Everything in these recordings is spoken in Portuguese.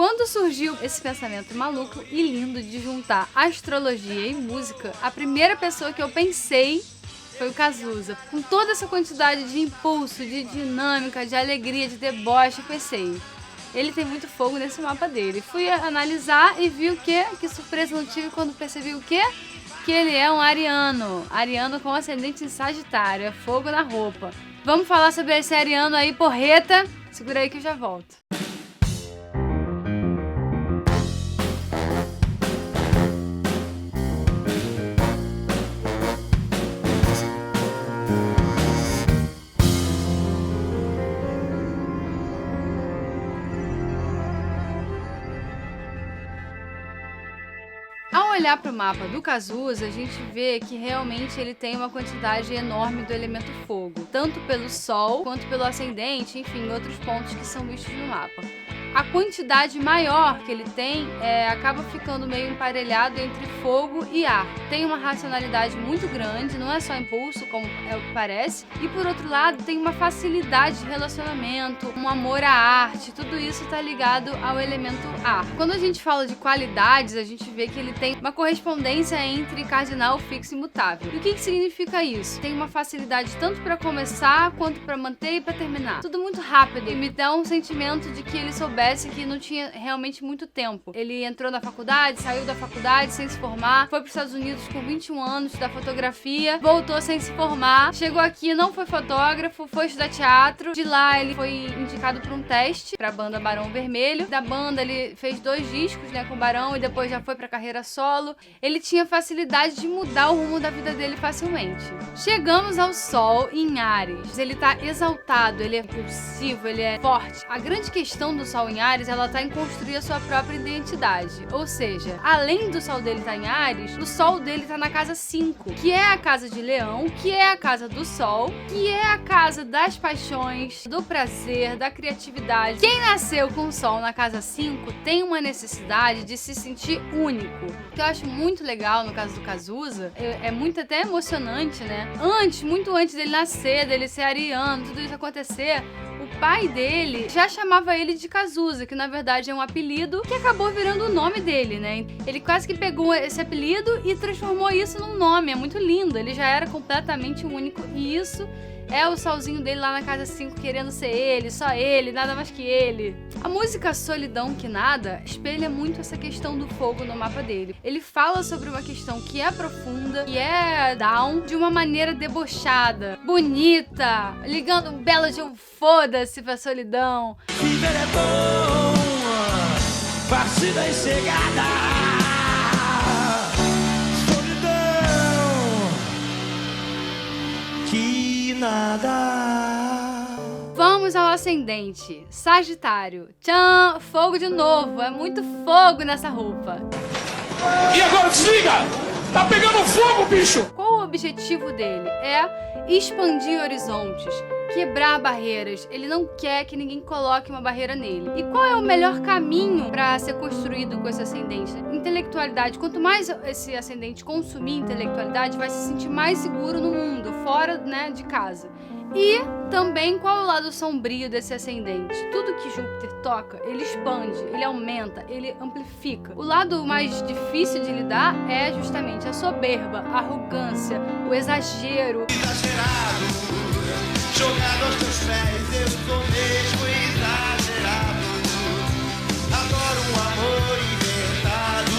Quando surgiu esse pensamento maluco e lindo de juntar astrologia e música, a primeira pessoa que eu pensei foi o Cazuza. Com toda essa quantidade de impulso, de dinâmica, de alegria, de deboche, eu pensei, ele tem muito fogo nesse mapa dele. Fui analisar e vi o quê? Que surpresa não tive quando percebi o quê? Que ele é um ariano. Ariano com ascendente em Sagitário. É fogo na roupa. Vamos falar sobre esse ariano aí, porreta. Segura aí que eu já volto. Ao olhar para o mapa do Cazuza, a gente vê que realmente ele tem uma quantidade enorme do elemento fogo, tanto pelo Sol quanto pelo ascendente, enfim, outros pontos que são vistos no mapa. A quantidade maior que ele tem acaba ficando meio emparelhado entre fogo e ar. Tem uma racionalidade muito grande, não é só impulso, como é o que parece. E por outro lado, tem uma facilidade de relacionamento, um amor à arte, tudo isso está ligado ao elemento ar. Quando a gente fala de qualidades, a gente vê que ele tem uma correspondência entre cardinal, fixo e mutável. E o que significa isso? Tem uma facilidade tanto para começar, quanto para manter e para terminar. Tudo muito rápido e me dá um sentimento de que ele soubesse que não tinha realmente muito tempo. Ele entrou na faculdade, saiu da faculdade sem se formar, foi para os Estados Unidos com 21 anos da fotografia, voltou sem se formar, chegou aqui, não foi fotógrafo, foi estudar teatro. De lá ele foi indicado para um teste para a banda Barão Vermelho. Da banda ele fez 2 discos, né, com o Barão, e depois já foi para carreira solo. Ele tinha facilidade de mudar o rumo da vida dele facilmente. Chegamos ao Sol em Áries. Ele tá exaltado, ele é impulsivo, ele é forte. A grande questão do Sol em Áries, ela tá em construir a sua própria identidade. Ou seja, além do Sol dele estar em Áries, o Sol dele tá na casa 5, que é a casa de Leão, que é a casa do Sol, que é a casa das paixões, do prazer, da criatividade. Quem nasceu com o Sol na casa 5 tem uma necessidade de se sentir único. O que eu acho muito legal no caso do Cazuza, é muito até emocionante, né? Muito antes dele nascer, dele ser ariano, tudo isso acontecer, o pai dele já chamava ele de Cazuza, que na verdade é um apelido que acabou virando o nome dele, né? Ele quase que pegou esse apelido e transformou isso num nome. É muito lindo, ele já era completamente único e isso é o solzinho dele lá na casa 5 querendo ser ele, só ele, nada mais que ele. A música Solidão Que Nada espelha muito essa questão do fogo no mapa dele. Ele fala sobre uma questão que é profunda, que é down, de uma maneira debochada, bonita, ligando um belo de um foda-se pra solidão. Viver é bom, partida e chegada. Solidão que nada. Vamos ao ascendente, Sagitário. Tchan, fogo de novo, é muito fogo nessa roupa. E agora desliga! Tá pegando fogo, bicho! Qual o objetivo dele? É expandir horizontes, quebrar barreiras. Ele não quer que ninguém coloque uma barreira nele. E qual é o melhor caminho para ser construído com esse ascendente? Intelectualidade. Quanto mais esse ascendente consumir intelectualidade, vai se sentir mais seguro no mundo, fora, né, de casa. E também qual é o lado sombrio desse ascendente? Tudo que Júpiter toca, ele expande, ele aumenta, ele amplifica. O lado mais difícil de lidar é justamente a soberba, a arrogância, o exagero. Exagerado, jogado aos teus pés, eu sou mesmo exagerado. Adoro um amor inventado.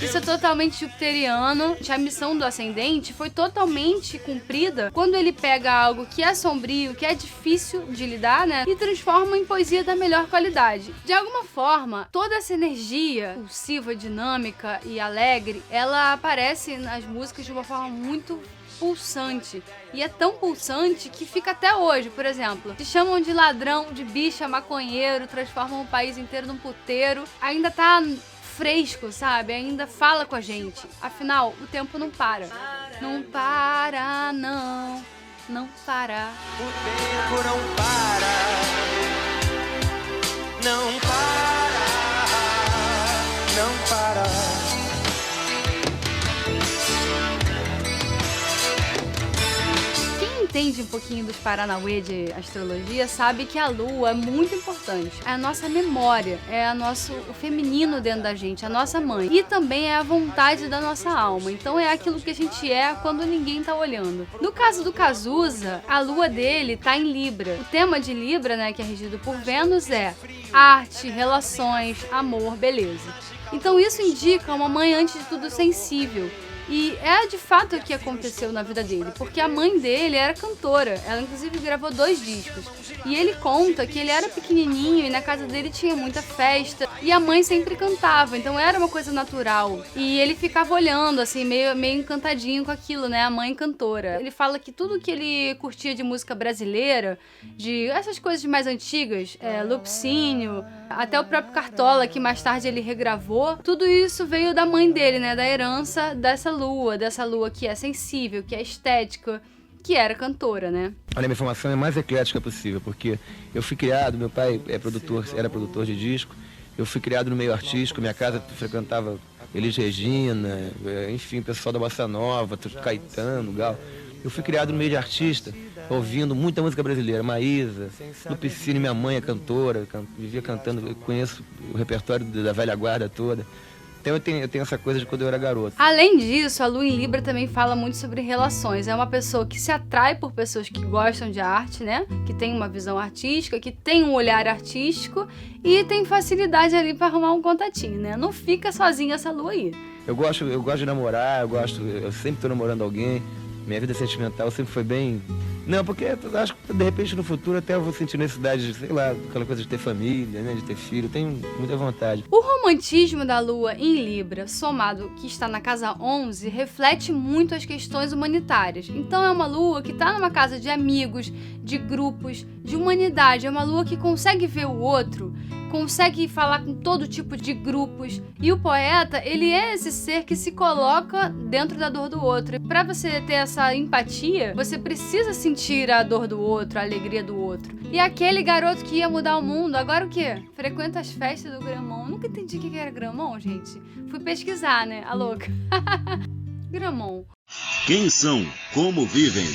Isso é totalmente jupiteriano. A missão do ascendente foi totalmente cumprida quando ele pega algo que é sombrio, que é difícil de lidar, né? E transforma em poesia da melhor qualidade. De alguma forma, toda essa energia impulsiva, dinâmica e alegre, ela aparece nas músicas de uma forma muito pulsante. E é tão pulsante que fica até hoje. Por exemplo, te chamam de ladrão, de bicha, maconheiro, transformam o país inteiro num puteiro. Ainda tá fresco, sabe? Ainda fala com a gente. Afinal, o tempo não para. Não para, não. Não para. O tempo não para. Não para. Não para. Quem entende um pouquinho dos paranauê de astrologia sabe que a lua é muito importante. É a nossa memória, é o feminino dentro da gente, a nossa mãe. E também é a vontade da nossa alma. Então é aquilo que a gente é quando ninguém tá olhando. No caso do Cazuza, a lua dele tá em Libra. O tema de Libra, né, que é regido por Vênus, é arte, relações, amor, beleza. Então isso indica uma mãe, antes de tudo, sensível. E é de fato o que aconteceu na vida dele, porque a mãe dele era cantora, ela inclusive gravou 2 discos. E ele conta que ele era pequenininho e na casa dele tinha muita festa e a mãe sempre cantava, então era uma coisa natural. E ele ficava olhando assim, meio encantadinho com aquilo, né, a mãe cantora. Ele fala que tudo que ele curtia de música brasileira, de essas coisas mais antigas, Lupicínio, até o próprio Cartola, que mais tarde ele regravou, tudo isso veio da mãe dele, né, da herança dessa lua que é sensível, que é estética, que era cantora, né? Olha, minha formação é mais eclética possível, porque eu fui criado, meu pai era produtor de disco, eu fui criado no meio artístico, minha casa frequentava Elis Regina, enfim, o pessoal da Bossa Nova, Caetano, Gal. Eu fui criado no meio de artista, ouvindo muita música brasileira, Maísa, Lupicínio, minha mãe é cantora, vivia cantando, eu conheço o repertório da velha guarda toda. Então eu tenho essa coisa de quando eu era garoto. Além disso, a lua em Libra também fala muito sobre relações. É uma pessoa que se atrai por pessoas que gostam de arte, né? Que tem uma visão artística, que tem um olhar artístico e tem facilidade ali pra arrumar um contatinho, né? Não fica sozinha essa lua aí. Eu gosto de namorar, eu sempre tô namorando alguém. Minha vida sentimental sempre foi bem... Não, porque eu acho que de repente no futuro até eu vou sentir necessidade de, sei lá, aquela coisa de ter família, né, de ter filho, eu tenho muita vontade. O romantismo da lua em Libra, somado que está na casa 11, reflete muito as questões humanitárias. Então é uma lua que está numa casa de amigos, de grupos, de humanidade. É uma lua que consegue ver o outro, consegue falar com todo tipo de grupos. E o poeta, ele é esse ser que se coloca dentro da dor do outro. E para você ter essa empatia, você precisa sentir a dor do outro, a alegria do outro. E aquele garoto que ia mudar o mundo, agora o quê? Frequenta as festas do Gramont. Nunca entendi o que era Gramont, gente. Fui pesquisar, né? A louca. Gramont. Quem são? Como vivem?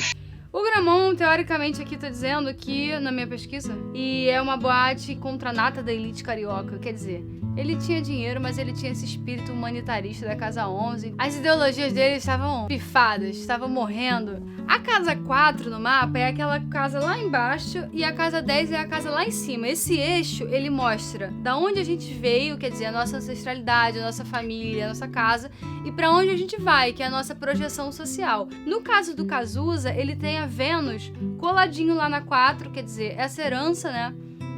O Gramont, teoricamente, aqui tá dizendo que, na minha pesquisa, e é uma boate contra a nata da elite carioca. Quer dizer, ele tinha dinheiro, mas ele tinha esse espírito humanitarista da Casa 11. As ideologias dele estavam pifadas, estavam morrendo. A Casa 4 no mapa é aquela casa lá embaixo e a Casa 10 é a casa lá em cima. Esse eixo, ele mostra da onde a gente veio, quer dizer, a nossa ancestralidade, a nossa família, a nossa casa, e pra onde a gente vai, que é a nossa projeção social. No caso do Cazuza, ele tem a Vênus coladinho lá na 4, quer dizer, essa herança, né,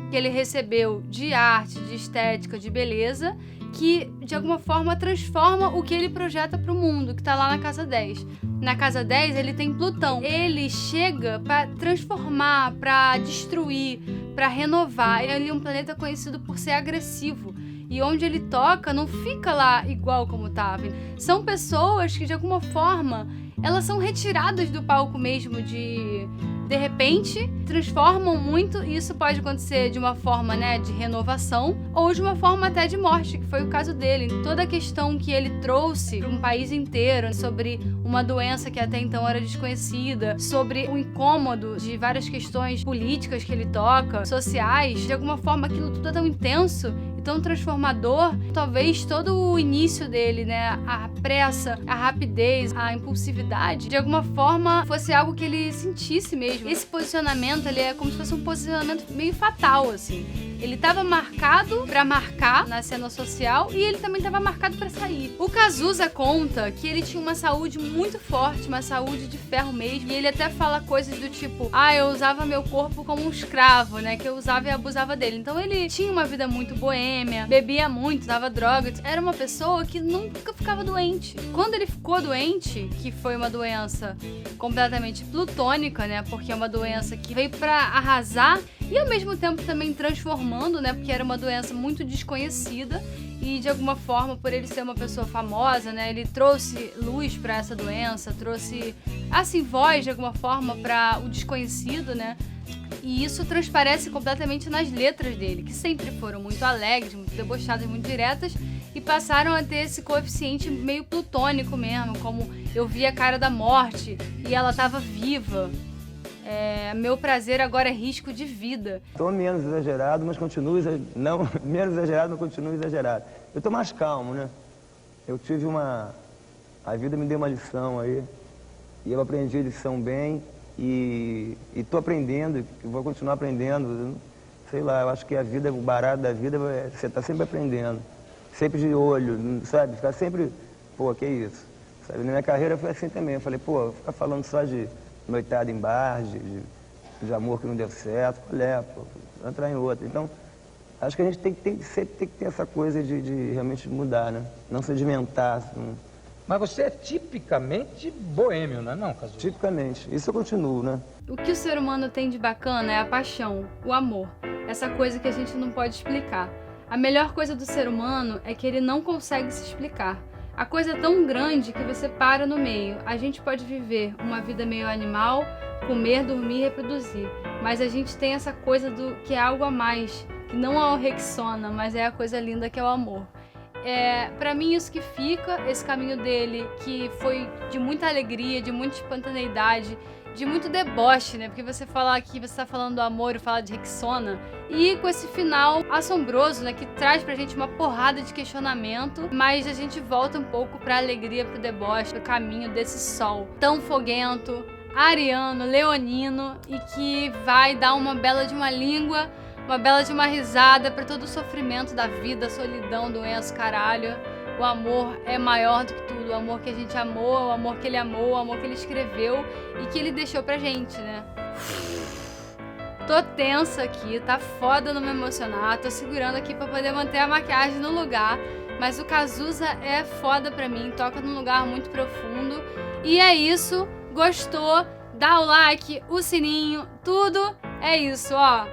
que ele recebeu de arte, de estética, de beleza, que de alguma forma transforma o que ele projeta para o mundo, que tá lá na casa 10. Na casa 10 ele tem Plutão. Ele chega para transformar, para destruir, para renovar. Ele é um planeta conhecido por ser agressivo. E onde ele toca não fica lá igual como tava. São pessoas que de alguma forma elas são retiradas do palco mesmo, de repente, transformam muito, e isso pode acontecer de uma forma, né, de renovação, ou de uma forma até de morte, que foi o caso dele. Toda a questão que ele trouxe para um país inteiro, sobre uma doença que até então era desconhecida, sobre o incômodo de várias questões políticas que ele toca, sociais, de alguma forma aquilo tudo é tão intenso e tão transformador. Talvez todo o início dele, né, a pressa, a rapidez, a impulsividade, de alguma forma fosse algo que ele sentisse mesmo. Esse posicionamento, ele é como se fosse um posicionamento meio fatal, assim. Ele estava marcado para marcar na cena social e ele também estava marcado para sair. O Cazuza conta que ele tinha uma saúde muito forte, uma saúde de ferro mesmo, e ele até fala coisas do tipo: eu usava meu corpo como um escravo, né, que eu usava e abusava dele. Então ele tinha uma vida muito boêmia, bebia muito, dava drogas, era uma pessoa que nunca ficava doente. Quando ele ficou doente, que foi uma doença completamente plutônica, né, porque é uma doença que veio para arrasar e ao mesmo tempo também transformando, né, porque era uma doença muito desconhecida e de alguma forma, por ele ser uma pessoa famosa, né, ele trouxe luz para essa doença, trouxe, assim, voz de alguma forma para o desconhecido, né, e isso transparece completamente nas letras dele, que sempre foram muito alegres, muito debochadas, muito diretas, e passaram a ter esse coeficiente meio plutônico mesmo, como eu vi a cara da morte e ela estava viva. Meu prazer agora é risco de vida. Tô menos exagerado, mas continuo não menos exagerado, mas continuo exagerado. Eu tô mais calmo, né? Eu tive a vida me deu uma lição aí, e eu aprendi a lição bem, e tô aprendendo, vou continuar aprendendo. Sei lá, eu acho que a vida, o barato da vida, você tá sempre aprendendo, sempre de olho, sabe? Ficar sempre, pô, que isso? Sabe? Na minha carreira foi assim também, eu falei, pô, ficar falando só de noitada em bar, de amor que não deu certo, pô, entrar em outra. Então, acho que a gente sempre tem que ter essa coisa de realmente mudar, né? Não sedimentar. Assim. Mas você é tipicamente boêmio, não é não, Cazuza? Tipicamente. Isso eu continuo, né? O que o ser humano tem de bacana é a paixão, o amor. Essa coisa que a gente não pode explicar. A melhor coisa do ser humano é que ele não consegue se explicar. A coisa é tão grande que você para no meio. A gente pode viver uma vida meio animal, comer, dormir e reproduzir. Mas a gente tem essa coisa que é algo a mais, que não é o Rexona, mas é a coisa linda que é o amor. Pra mim isso que fica, esse caminho dele, que foi de muita alegria, de muita espontaneidade, de muito deboche, né? Porque você fala aqui, você tá falando do amor e fala de Rexona, e com esse final assombroso, né? Que traz pra gente uma porrada de questionamento, mas a gente volta um pouco pra alegria, pro deboche, pro caminho desse sol tão foguento, ariano, leonino, e que vai dar uma bela de uma língua, uma bela de uma risada pra todo o sofrimento da vida, solidão, doença, caralho. O amor é maior do que tudo, o amor que a gente amou, o amor que ele amou, o amor que ele escreveu e que ele deixou pra gente, né? Tô tensa aqui, tá foda não me emocionar, tô segurando aqui pra poder manter a maquiagem no lugar, mas o Cazuza é foda pra mim, toca num lugar muito profundo. E é isso, gostou? Dá o like, o sininho, tudo é isso, ó.